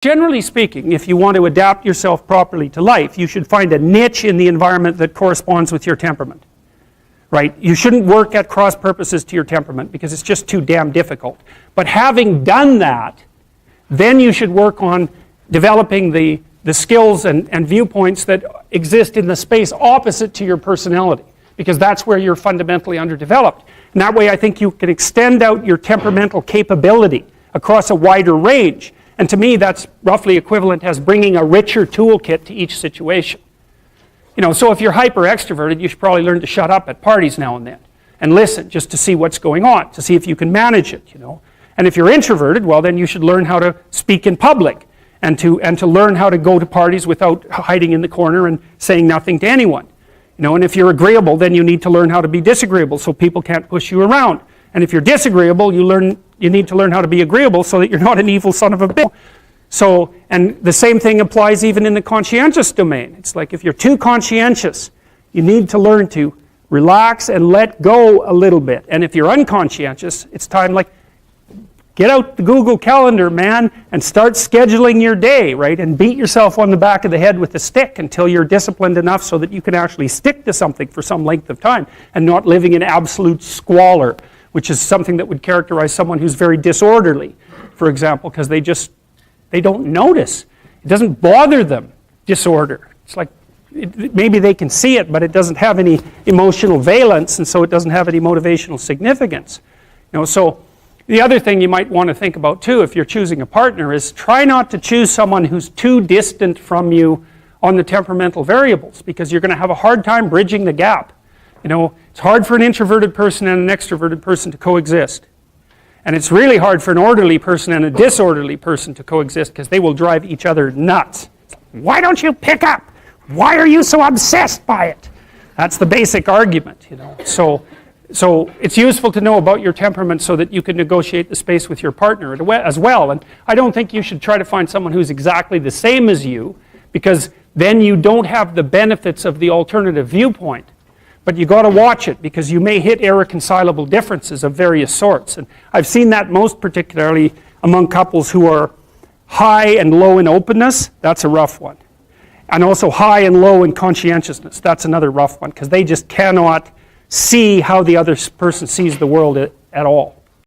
Generally speaking, if you want to adapt yourself properly to life, you should find a niche in the environment that corresponds with your temperament. Right? You shouldn't work at cross purposes to your temperament because it's just too damn difficult. But having done that, then you should work on developing the skills and viewpoints that exist in the space opposite to your personality, because that's where you're fundamentally underdeveloped. And that way I think you can extend out your temperamental capability across a wider range. And to me, that's roughly equivalent as bringing a richer toolkit to each situation. You know, so if you're hyper extroverted, you should probably learn to shut up at parties now and then and listen just to see what's going on, to see if you can manage it, you know. And if you're introverted, well, then you should learn how to speak in public and to learn how to go to parties without hiding in the corner and saying nothing to anyone. You know, and if you're agreeable, then you need to learn how to be disagreeable so people can't push you around. And if you're disagreeable, you need to learn how to be agreeable so that you're not an evil son of a bitch. So, and the same thing applies even in the conscientious domain. It's like if you're too conscientious, you need to learn to relax and let go a little bit. And if you're unconscientious, it's time like, get out the Google Calendar, man, and start scheduling your day, right? And beat yourself on the back of the head with a stick until you're disciplined enough so that you can actually stick to something for some length of time and not living in absolute squalor, which is something that would characterize someone who's very disorderly, for example, because they don't notice. It doesn't bother them, disorder. It's like, maybe they can see it, but it doesn't have any emotional valence, and so it doesn't have any motivational significance. You know, so the other thing you might want to think about too, if you're choosing a partner, is try not to choose someone who's too distant from you on the temperamental variables, because you're going to have a hard time bridging the gap. You know, it's hard for an introverted person and an extroverted person to coexist. And it's really hard for an orderly person and a disorderly person to coexist because they will drive each other nuts. Why don't you pick up? Why are you so obsessed by it? That's the basic argument, you know. So it's useful to know about your temperament so that you can negotiate the space with your partner as well. And I don't think you should try to find someone who's exactly the same as you, because then you don't have the benefits of the alternative viewpoint. But you got to watch it, because you may hit irreconcilable differences of various sorts. And I've seen that most particularly among couples who are high and low in openness. That's a rough one. And also high and low in conscientiousness. That's another rough one, because they just cannot see how the other person sees the world at all.